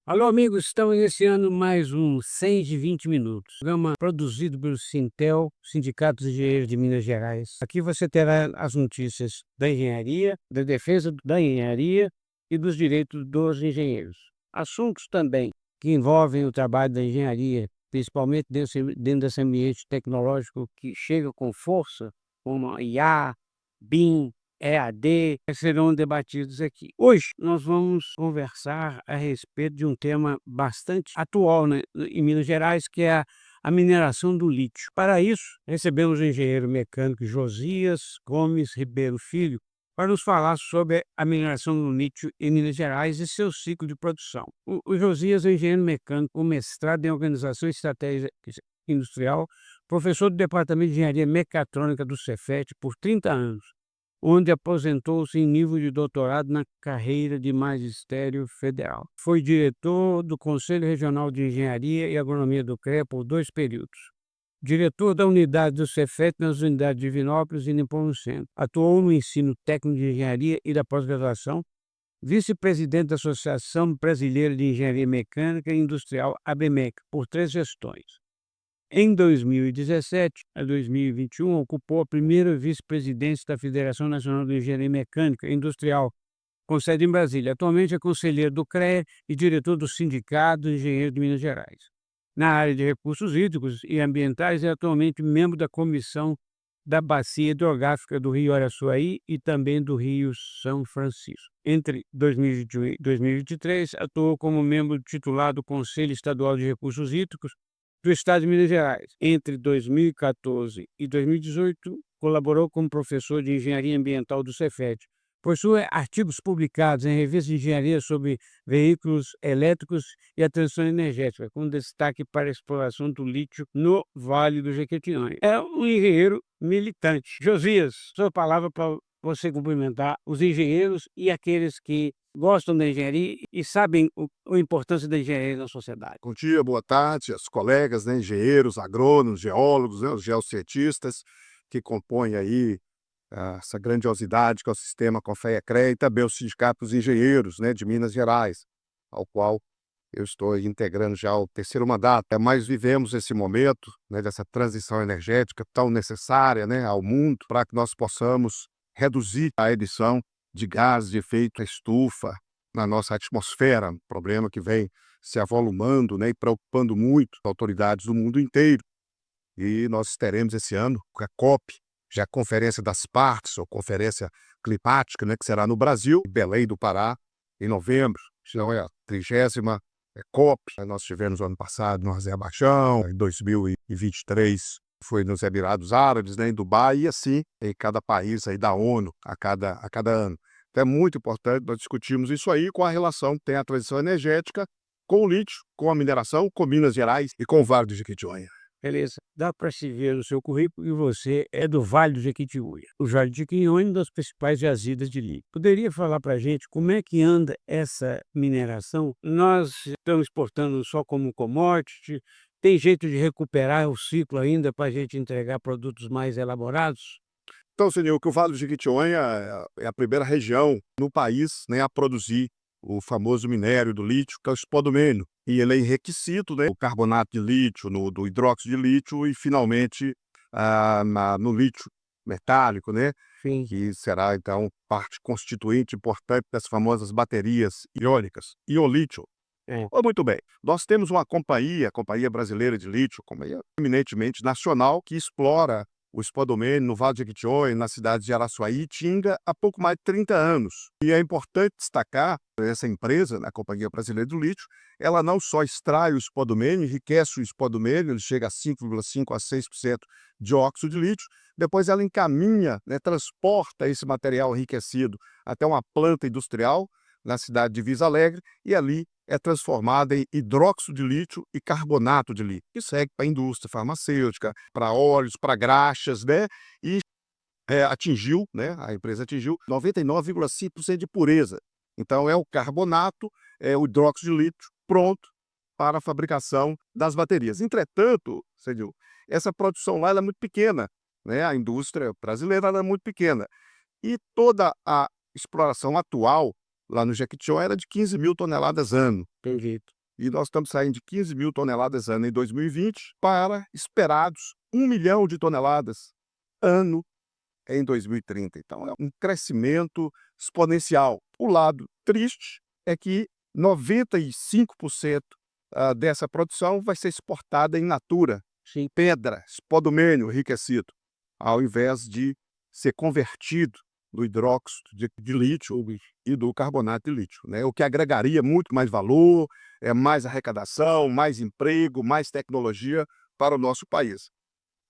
Alô, amigos, estamos iniciando mais um 100 de 20 minutos, programa produzido pelo Sintel, Sindicato dos Engenheiros de Minas Gerais. Aqui você terá as notícias da engenharia, da defesa da engenharia e dos direitos dos engenheiros. Assuntos também que envolvem o trabalho da engenharia, principalmente dentro desse ambiente tecnológico que chega com força, como a IA, BIM, EAD, serão debatidos aqui. Hoje nós vamos conversar a respeito de um tema bastante atual, né, em Minas Gerais, que é a mineração do lítio. Para isso, recebemos o engenheiro mecânico Josias Gomes Ribeiro Filho para nos falar sobre a mineração do lítio em Minas Gerais e seu ciclo de produção. O Josias é engenheiro mecânico com mestrado em Organização e Estratégia Industrial, professor do Departamento de Engenharia Mecatrônica do Cefet por 30 anos, onde aposentou-se em nível de doutorado na carreira de magistério federal. Foi diretor do Conselho Regional de Engenharia e Agronomia do CREA por 2 períodos. Diretor da unidade do Cefet nas unidades de Divinópolis e Nepomuceno. Atuou no ensino técnico de engenharia e da pós-graduação, vice-presidente da Associação Brasileira de Engenharia Mecânica e Industrial, ABMEC, por 3 gestões. Em 2017 a 2021, ocupou a primeira vice-presidência da Federação Nacional de Engenharia Mecânica e Industrial, com sede em Brasília. Atualmente é conselheiro do CREA e diretor do Sindicato dos Engenheiros de Minas Gerais. Na área de recursos hídricos e ambientais, é atualmente membro da Comissão da Bacia Hidrográfica do Rio Araçuaí e também do Rio São Francisco. Entre 2021 e 2023, atuou como membro titular do Conselho Estadual de Recursos Hídricos do Estado de Minas Gerais. Entre 2014 e 2018, colaborou como professor de Engenharia Ambiental do Cefet. Possui artigos publicados em revistas de engenharia sobre veículos elétricos e a transição energética, com destaque para a exploração do lítio no Vale do Jequitinhonha. É um engenheiro militante. Josias, sua palavra para você cumprimentar os engenheiros e aqueles que gostam da engenharia e sabem a importância da engenharia na sociedade. Bom dia, boa tarde, aos colegas, né, engenheiros, agrônomos, geólogos, né, os geocientistas que compõem aí essa grandiosidade que é o sistema CONFEA-CREA e também o Sindicato dos Engenheiros, né, de Minas Gerais, ao qual eu estou integrando já o 3º mandato. Mas vivemos esse momento, né, dessa transição energética tão necessária, né, ao mundo, para que nós possamos reduzir a emissão de gases de efeito estufa na nossa atmosfera, um problema que vem se avolumando, né, e preocupando muito as autoridades do mundo inteiro. E nós teremos esse ano a COP, já a Conferência das Partes, ou Conferência Climática, né, que será no Brasil, em Belém do Pará, em novembro. Então é a 30ª COP. Nós tivemos ano passado no Azerbaijão, em 2023 foi nos Emirados Árabes, né, em Dubai, e assim em cada país aí da ONU a cada ano. Então é muito importante nós discutirmos isso aí com a relação que tem a transição energética com o lítio, com a mineração, com Minas Gerais e com o Vale do Jequitinhonha. Beleza, dá para se ver no seu currículo e você é do Vale do Jequitinhonha. O Vale do Jequitinhonha é uma das principais jazidas de lítio. Poderia falar para a gente como é que anda essa mineração? Nós estamos exportando só como commodity, tem jeito de recuperar o ciclo ainda para a gente entregar produtos mais elaborados? Então, senhor, que o Vale do Jequitinhonha é a primeira região no país, né, a produzir o famoso minério do lítio, que é o spodumênio. E ele é enriquecido, né, no carbonato de lítio, do hidróxido de lítio e, finalmente, no lítio metálico, né, Sim. que será, então, parte constituinte importante das famosas baterias iônicas. E o lítio. É. Muito bem, nós temos uma companhia, a Companhia Brasileira de Lítio, companhia eminentemente nacional, que explora o spodumênio no Vale do Jequitinhonha, na cidade de Araçuaí e Tinga, há pouco mais de 30 anos. E é importante destacar essa empresa, a Companhia Brasileira do Lítio, ela não só extrai o spodumênio, enriquece o spodumênio, ele chega a 5,5% a 6% de óxido de lítio, depois ela encaminha, né, transporta esse material enriquecido até uma planta industrial na cidade de Visa Alegre e ali é transformada em hidróxido de lítio e carbonato de lítio, que segue para a indústria farmacêutica, para óleos, para graxas, né? E atingiu, né? A empresa atingiu 99,5% de pureza. Então é o carbonato, é o hidróxido de lítio pronto para a fabricação das baterias. Entretanto, Cedil, essa produção lá ela é muito pequena, né? A indústria brasileira ela é muito pequena. E toda a exploração atual lá no Jequitinhonha era de 15 mil toneladas ano. Perfeito. E nós estamos saindo de 15 mil toneladas ano em 2020 para esperados 1 milhão de toneladas ano em 2030. Então, é um crescimento exponencial. O lado triste é que 95% dessa produção vai ser exportada em natura, Sim. pedra, spodumênio enriquecido, ao invés de ser convertido do hidróxido de lítio e do carbonato de lítio, né? O que agregaria muito mais valor, mais arrecadação, mais emprego, mais tecnologia para o nosso país.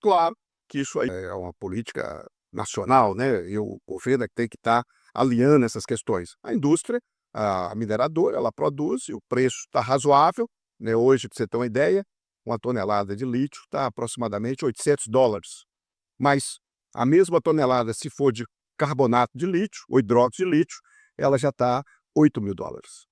Claro que isso aí é uma política nacional, né? E o governo é que tem que estar alinhando essas questões. A indústria, a mineradora, ela produz e o preço está razoável, né? Hoje, para você ter uma ideia, uma tonelada de lítio está aproximadamente $800. Mas a mesma tonelada, se for de carbonato de lítio, ou hidróxido de lítio, ela já está $8.000.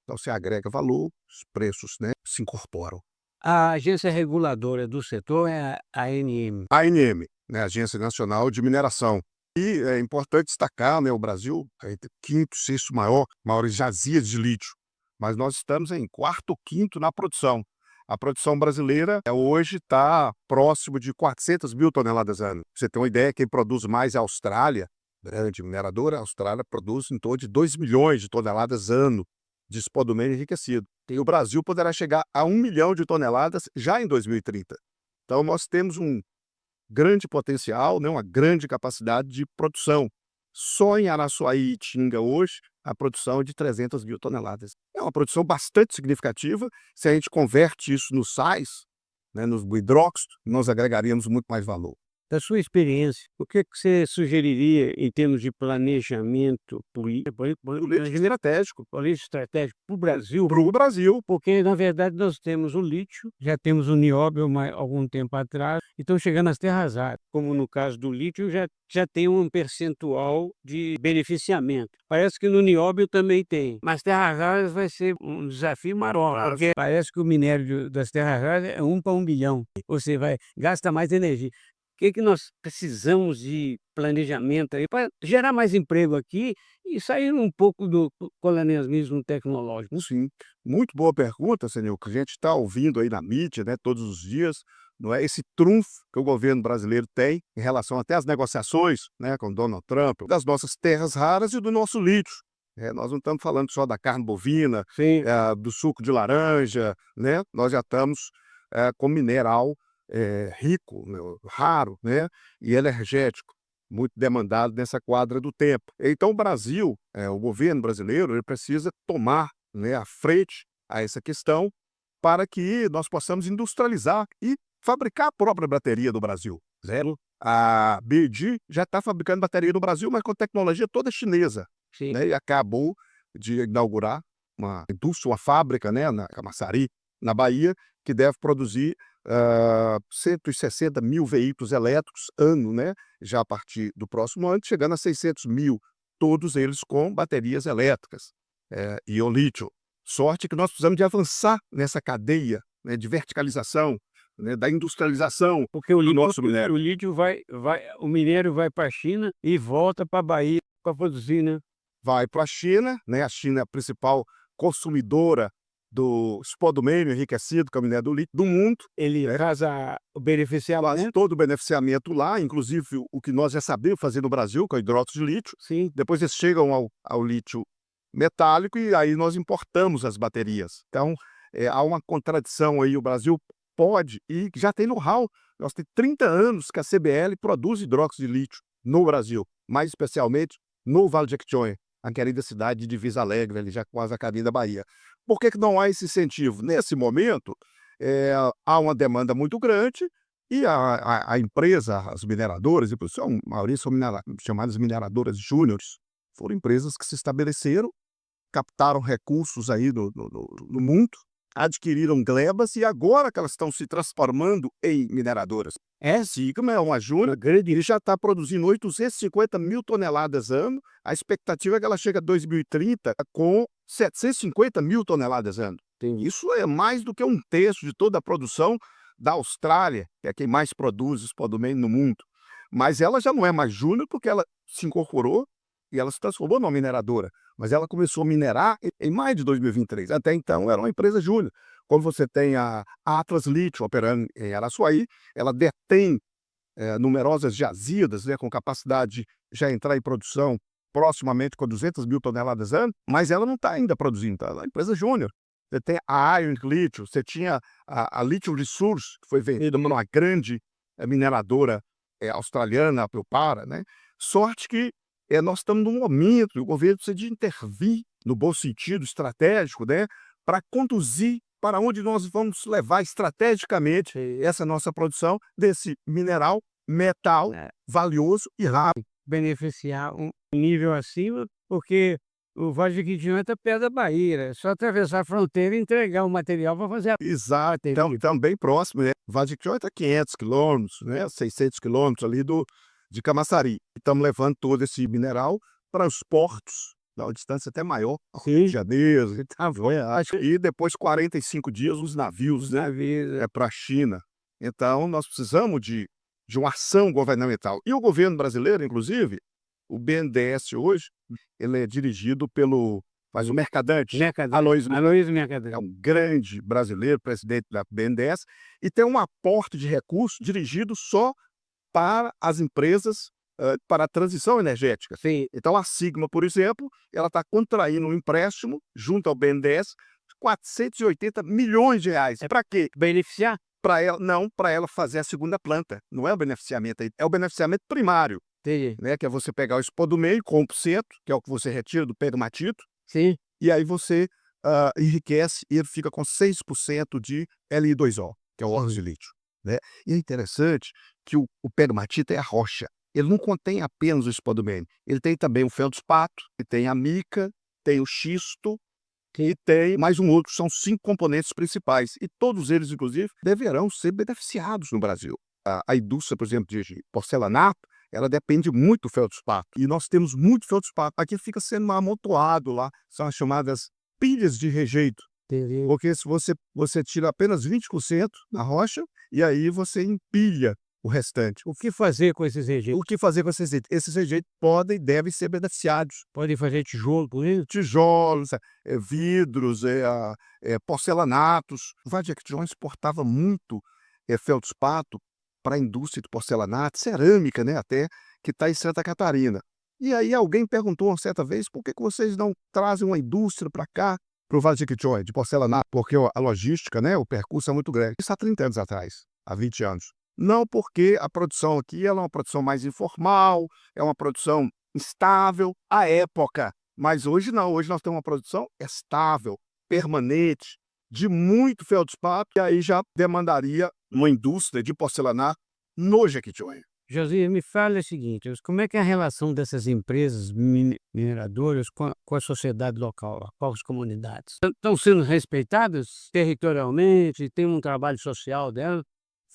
Então, você agrega valor, os preços, né, se incorporam. A agência reguladora do setor é a ANM. A ANM, né, Agência Nacional de Mineração. E é importante destacar, né, o Brasil é entre quinto e sexto maiores jazias de lítio, mas nós estamos em quarto ou quinto na produção. A produção brasileira hoje está próximo de 400 mil toneladas ano. Pra você ter uma ideia, quem produz mais é a Austrália, grande mineradora. A Austrália produz em torno de 2 milhões de toneladas ano de spodumênio enriquecido. E o Brasil poderá chegar a 1 milhão de toneladas já em 2030. Então, nós temos um grande potencial, né, uma grande capacidade de produção. Só em Araçuaí e Itinga hoje, a produção é de 300 mil toneladas. É uma produção bastante significativa. Se a gente converte isso no sais, né, no hidróxido, nós agregaríamos muito mais valor. Da sua experiência, o que você sugeriria em termos de planejamento político Estratégico para o Brasil? para o Brasil. Porque, na verdade, nós temos o lítio, já temos o nióbio algum tempo atrás, e estão chegando as terras raras. Como no caso do lítio, já tem um percentual de beneficiamento. Parece que no nióbio também tem, mas terras raras vai ser um desafio maior, Claro. porque parece que o minério das terras raras é 1 para 1 bilhão, ou seja, gasta mais energia. O que nós precisamos de planejamento aí para gerar mais emprego aqui e sair um pouco do colonialismo tecnológico? Sim, muito boa pergunta, senhor, que a gente está ouvindo aí na mídia, né, todos os dias, não é? Esse trunfo que o governo brasileiro tem em relação até às negociações, né, com Donald Trump, das nossas terras raras e do nosso lítio. Nós não estamos falando só da carne bovina, Sim. do suco de laranja, né? Nós já estamos com mineral rico, né, raro, né, e energético, muito demandado nessa quadra do tempo. Então, o Brasil, o governo brasileiro, ele precisa tomar, né, a frente a essa questão para que nós possamos industrializar e fabricar a própria bateria do Brasil. Zero. A BYD já está fabricando bateria no Brasil, mas com tecnologia toda chinesa. Sim. Né, e acabou de inaugurar uma indústria, uma fábrica, né, na Camaçari, na Bahia, que deve produzir 160 mil veículos elétricos ano, né, já a partir do próximo ano, chegando a 600 mil, todos eles com baterias elétricas e o lítio. Sorte que nós precisamos de avançar nessa cadeia, né, de verticalização, né, da industrialização, porque o nosso minério. O lítio o minério vai para a China e volta para a Bahia para produzir, né? Vai para a China, né? A China é a principal consumidora do spodumênio enriquecido, que é o minério do lítio, do mundo. Ele faz o beneficiamento. Todo o beneficiamento lá, inclusive o que nós já sabemos fazer no Brasil, com é o hidróxido de lítio. Sim. Depois eles chegam ao lítio metálico e aí nós importamos as baterias. Então, há uma contradição aí. O Brasil pode e já tem know-how. Nós temos 30 anos que a CBL produz hidróxido de lítio no Brasil, mais especialmente no Vale de Jequitinhonha, a querida cidade de Divisa Alegre, ali já quase a caminho da Bahia. Por que não há esse incentivo? Nesse momento, há uma demanda muito grande e a empresa, as mineradoras, a maioria são chamadas mineradoras júniores, foram empresas que se estabeleceram, captaram recursos aí no mundo, adquiriram glebas e agora que elas estão se transformando em mineradoras. Sigma é uma júnior grande e já está produzindo 850 mil toneladas ano. A expectativa é que ela chegue a 2030 com 750 mil toneladas ano. Isso é mais do que um terço de toda a produção da Austrália, que é quem mais produz spodumênio no mundo. Mas ela já não é mais júnior porque ela se incorporou e ela se transformou numa mineradora. Mas ela começou a minerar em maio de 2023. Até então era uma empresa júnior. Como você tem a Atlas Lithium operando em Araçuaí, ela detém numerosas jazidas, né, com capacidade de já entrar em produção proximamente com 200 mil toneladas ano, mas ela não está ainda produzindo, tá? Ela é uma empresa júnior. Você tem a Iron Lithium, você tinha a Lithium Resource, que foi vendida por uma grande mineradora australiana, a Pilbara, né? Sorte que nós estamos num momento, e o governo precisa de intervir, no bom sentido estratégico, né, para conduzir para onde nós vamos levar estrategicamente essa nossa produção desse mineral, metal valioso e rápido. Beneficiar um nível acima, porque o Vale do Jequitinhonha está perto da Bahia, é só atravessar a fronteira e entregar o material para fazer a Exato, então bem próximo, né? Vale do Jequitinhonha está 500 quilômetros, né? 600 quilômetros ali de Camaçari. Estamos levando todo esse mineral para os portos, dá uma distância até maior, Rio de Janeiro, e depois 45 dias os navios, né, para a China. Então nós precisamos de uma ação governamental. E o governo brasileiro, inclusive, o BNDES hoje, ele é dirigido pelo o mercadante Aloysio Mercadante. é um grande brasileiro, presidente da BNDES, e tem um aporte de recursos dirigido só para as empresas, para a transição energética. Sim. Então a Sigma, por exemplo, ela está contraindo um empréstimo junto ao BNDES, 480 milhões de reais. Para quê? Beneficiar? Para ela, não, para ela fazer a segunda planta. Não é o beneficiamento aí, é o beneficiamento primário, Entendi. né? Que é você pegar o expor do meio com 1%, que é o que você retira do pegmatito, Sim. e aí você enriquece e ele fica com 6% de Li2O, que é o óxido de lítio, né? E é interessante que o pegmatita é a rocha. Ele não contém apenas o spodumene, ele tem também o feldspato, ele tem a mica, tem o xisto e tem mais um outro, são 5 componentes principais. E todos eles, inclusive, deverão ser beneficiados no Brasil. A indústria, por exemplo, de porcelanato, ela depende muito do feldspato. E nós temos muito feldspato. Aqui fica sendo amontoado lá, são as chamadas pilhas de rejeito. Entendi. Porque se você tira apenas 20% da rocha, e aí você empilha o restante. O que fazer com esses rejeitos? O que fazer com esses rejeitos? Esses rejeitos podem e devem ser beneficiados. Podem fazer tijolo com isso? Tijolos, vidros, porcelanatos. O Vale do Jequitinhonha exportava muito feldspato para a indústria de porcelanato, cerâmica, né, até, que está em Santa Catarina. E aí alguém perguntou uma certa vez, por que vocês não trazem uma indústria para cá, para o Vale do Jequitinhonha, de porcelanato? Porque a logística, né, o percurso é muito grande. Isso há 30 anos atrás, há 20 anos. Não, porque a produção aqui ela é uma produção mais informal, é uma produção estável à época. Mas hoje não, hoje nós temos uma produção estável, permanente, de muito feldspato, e aí já demandaria uma indústria de porcelanato no Jequitinhonha. Josias, me fala o seguinte, como é que é a relação dessas empresas mineradoras com a sociedade local, com as comunidades? Estão sendo respeitadas territorialmente? Tem um trabalho social delas?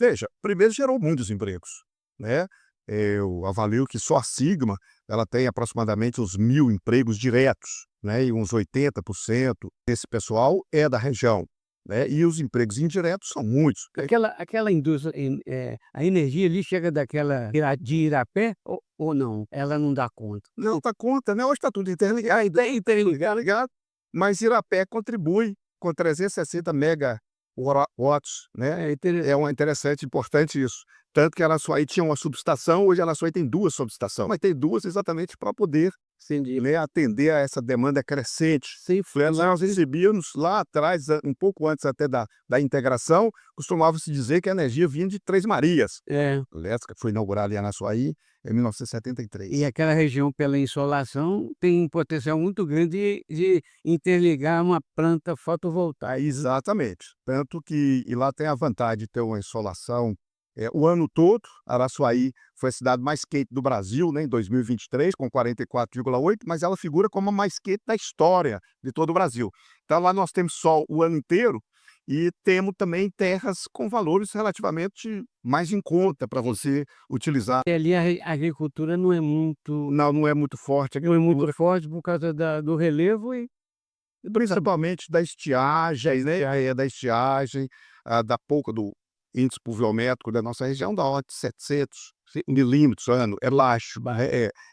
Veja, primeiro gerou muitos empregos, né? Eu avalio que só a Sigma ela tem aproximadamente uns 1.000 empregos diretos, né? E uns 80% desse pessoal é da região, né? E os empregos indiretos são muitos. Aquela indústria, a energia ali chega de Irapé ou não? Ela não dá conta? Não dá conta, né? Hoje está tudo interligado, mas Irapé contribui com 360 megawatts, né? É interessante, importante isso. Tanto que Araçuaí tinha uma subestação, hoje Araçuaí tem 2 subestações, mas tem 2 exatamente para poder, né, atender a essa demanda crescente. Sim. Nós recebíamos lá atrás, um pouco antes até da integração, costumava-se dizer que a energia vinha de Três Marias. É. A elétrica foi inaugurada em Araçuaí em 1973. E aquela região, pela insolação, tem um potencial muito grande de interligar uma planta fotovoltaica. Exatamente. Tanto que e lá tem a vantagem de ter uma insolação o ano todo. Araçuaí foi a cidade mais quente do Brasil, né, em 2023, com 44,8, mas ela figura como a mais quente da história de todo o Brasil. Então lá nós temos sol o ano inteiro e temos também terras com valores relativamente mais em conta para você utilizar. E ali a agricultura não é muito Não é muito forte. não é muito forte por causa do relevo e Principalmente da estiagem, né? Da estiagem, da pouca do índice pluviométrico da nossa região, da ordem de 700 milímetros ano, é baixo.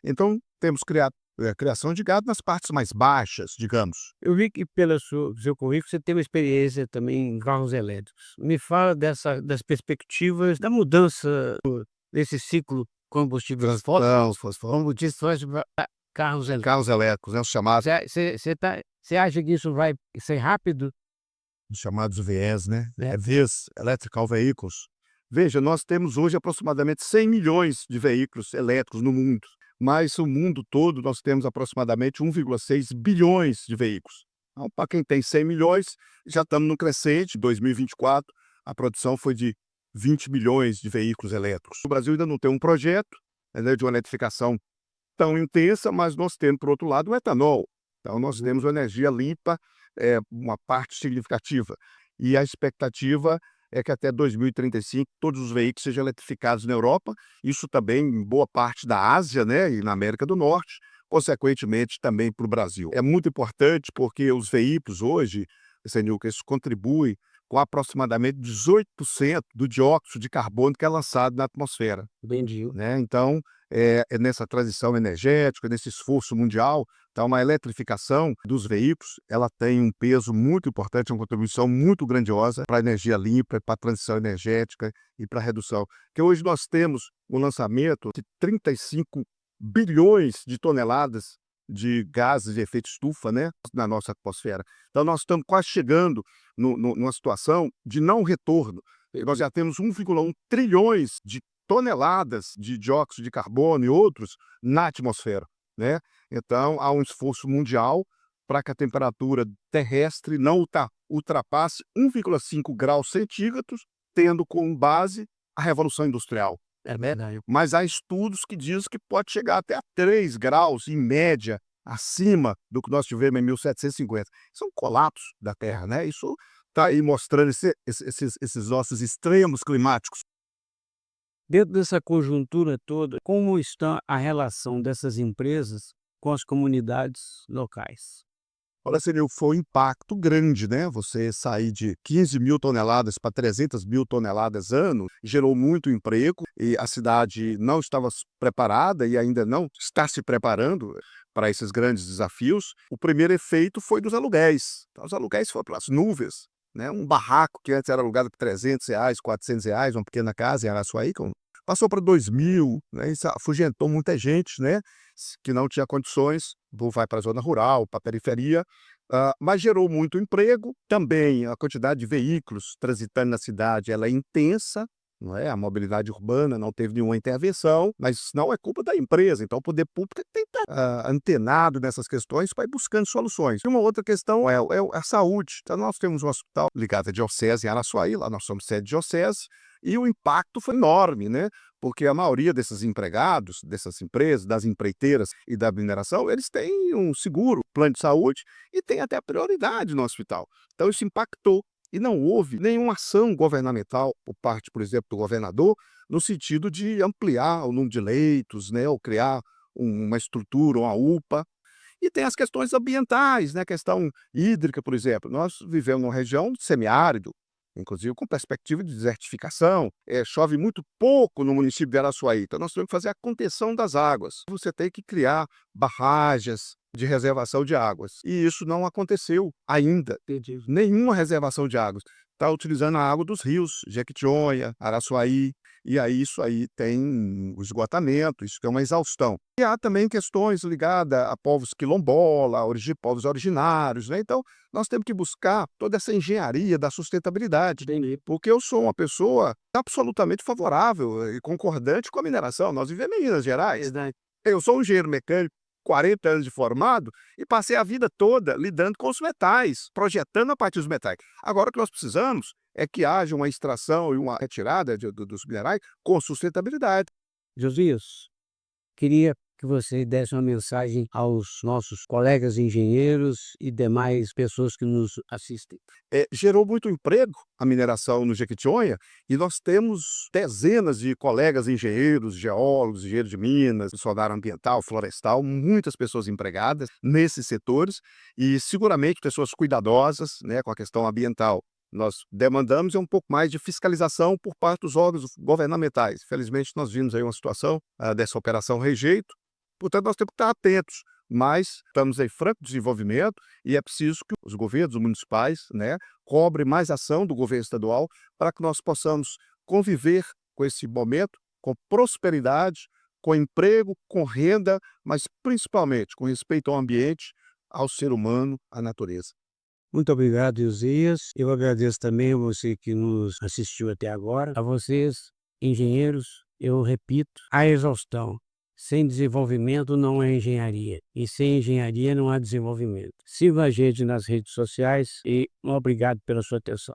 Então, temos criado criação de gado nas partes mais baixas, digamos. Eu vi que pelo seu currículo você tem uma experiência também em carros elétricos. Me fala das perspectivas da mudança desse ciclo combustíveis Então, fósseis, combustíveis fósseis pra carros elétricos. carros elétricos, né, Você acha que isso vai ser rápido? os chamados VEs, né? É. VEs, Electrical Vehicles. Veja, nós temos hoje aproximadamente 100 milhões de veículos elétricos no mundo, mas o mundo todo nós temos aproximadamente 1,6 bilhões de veículos. Então, para quem tem 100 milhões, já estamos no crescente. Em 2024, a produção foi de 20 milhões de veículos elétricos. O Brasil ainda não tem um projeto, né, de uma eletrificação tão intensa, mas nós temos, por outro lado, o etanol. Então, nós temos uma energia limpa, uma parte significativa. E a expectativa é que até 2035 todos os veículos sejam eletrificados na Europa, isso também em boa parte da Ásia, né, e na América do Norte, consequentemente também para o Brasil. É muito importante porque os veículos hoje, Senilca, isso contribui com aproximadamente 18% do dióxido de carbono que é lançado na atmosfera, Entendi. né? Então, é nessa transição energética, nesse esforço mundial, então a eletrificação dos veículos, ela tem um peso muito importante, uma contribuição muito grandiosa para a energia limpa, para a transição energética e para a redução. Porque hoje nós temos o lançamento de 35 bilhões de toneladas de gases de efeito estufa, né, na nossa atmosfera. Então nós estamos quase chegando numa situação de não retorno. Nós já temos 1,1 trilhões de toneladas de dióxido de carbono e outros na atmosfera, né? Então, há um esforço mundial para que a temperatura terrestre não ultrapasse 1,5 graus centígrados, tendo como base a Revolução Industrial. É verdade. Mas há estudos que dizem que pode chegar até a 3 graus, em média, acima do que nós tivemos em 1750. Isso é um colapso da Terra, né? Isso está aí mostrando esses nossos extremos climáticos. Dentro dessa conjuntura toda, como está a relação dessas empresas com as comunidades locais? Olha, seria, foi um impacto grande, né? Você sair de 15 mil toneladas para 300 mil toneladas ano, gerou muito emprego e a cidade não estava preparada e ainda não está se preparando para esses grandes desafios. O primeiro efeito foi dos aluguéis. Então, os aluguéis foram para as nuvens, né? Um barraco que antes era alugado por R$ 300, R$ 400, uma pequena casa em Araçuaí, passou para 2.000, né? Isso afugentou muita gente, né, que não tinha condições, vai para a zona rural, para a periferia, mas gerou muito emprego. Também a quantidade de veículos transitando na cidade ela é intensa, não é? A mobilidade urbana não teve nenhuma intervenção, mas isso não é culpa da empresa. Então o poder público tem que estar antenado nessas questões para ir buscando soluções. E uma outra questão é a saúde. Então nós temos um hospital ligado à diocese em Araçuaí, lá nós somos sede de diocese, e o impacto foi enorme, né? Porque a maioria desses empregados, dessas empresas, das empreiteiras e da mineração, eles têm um seguro, plano de saúde e têm até prioridade no hospital. Então isso impactou e não houve nenhuma ação governamental por parte, por exemplo, do governador, no sentido de ampliar o número de leitos, né? Ou criar uma estrutura, uma UPA. E tem as questões ambientais, né? A questão hídrica, por exemplo. Nós vivemos numa região semiárido, inclusive com perspectiva de desertificação. Chove muito pouco no município de Araçuaí, então nós temos que fazer a contenção das águas. Você tem que criar barragens de reservação de águas. E isso não aconteceu ainda. Entendi. Nenhuma reservação de águas. Está utilizando a água dos rios, Jequitinhonha, Araçuaí, e aí isso aí tem o esgotamento, isso que é uma exaustão. E há também questões ligadas a povos quilombola, povos originários, né? Então, nós temos que buscar toda essa engenharia da sustentabilidade, Entendi. porque eu sou uma pessoa absolutamente favorável e concordante com a mineração. Nós vivemos em Minas Gerais. Verdade. Eu sou um engenheiro mecânico, 40 anos de formado, e passei a vida toda lidando com os metais, projetando a partir dos metais. Agora o que nós precisamos é que haja uma extração e uma retirada dos minerais com sustentabilidade. Josias, queria que você desse uma mensagem aos nossos colegas engenheiros e demais pessoas que nos assistem. Gerou muito emprego a mineração no Jequitinhonha e nós temos dezenas de colegas engenheiros, geólogos, engenheiros de minas, pessoal da área ambiental, florestal, muitas pessoas empregadas nesses setores e seguramente pessoas cuidadosas, né, com a questão ambiental. Nós demandamos um pouco mais de fiscalização por parte dos órgãos governamentais. Felizmente nós vimos aí uma situação dessa operação rejeito, portanto nós temos que estar atentos. mas estamos em franco desenvolvimento e é preciso que os governos municipais, né, cobrem mais ação do governo estadual para que nós possamos conviver com esse momento, com prosperidade, com emprego, com renda, mas principalmente com respeito ao ambiente, ao ser humano, à natureza. Muito obrigado, Josias. Eu agradeço também a você que nos assistiu até agora. A vocês, engenheiros, eu repito, a exaustão. Sem desenvolvimento não há engenharia. E sem engenharia não há desenvolvimento. Siga a gente nas redes sociais e obrigado pela sua atenção.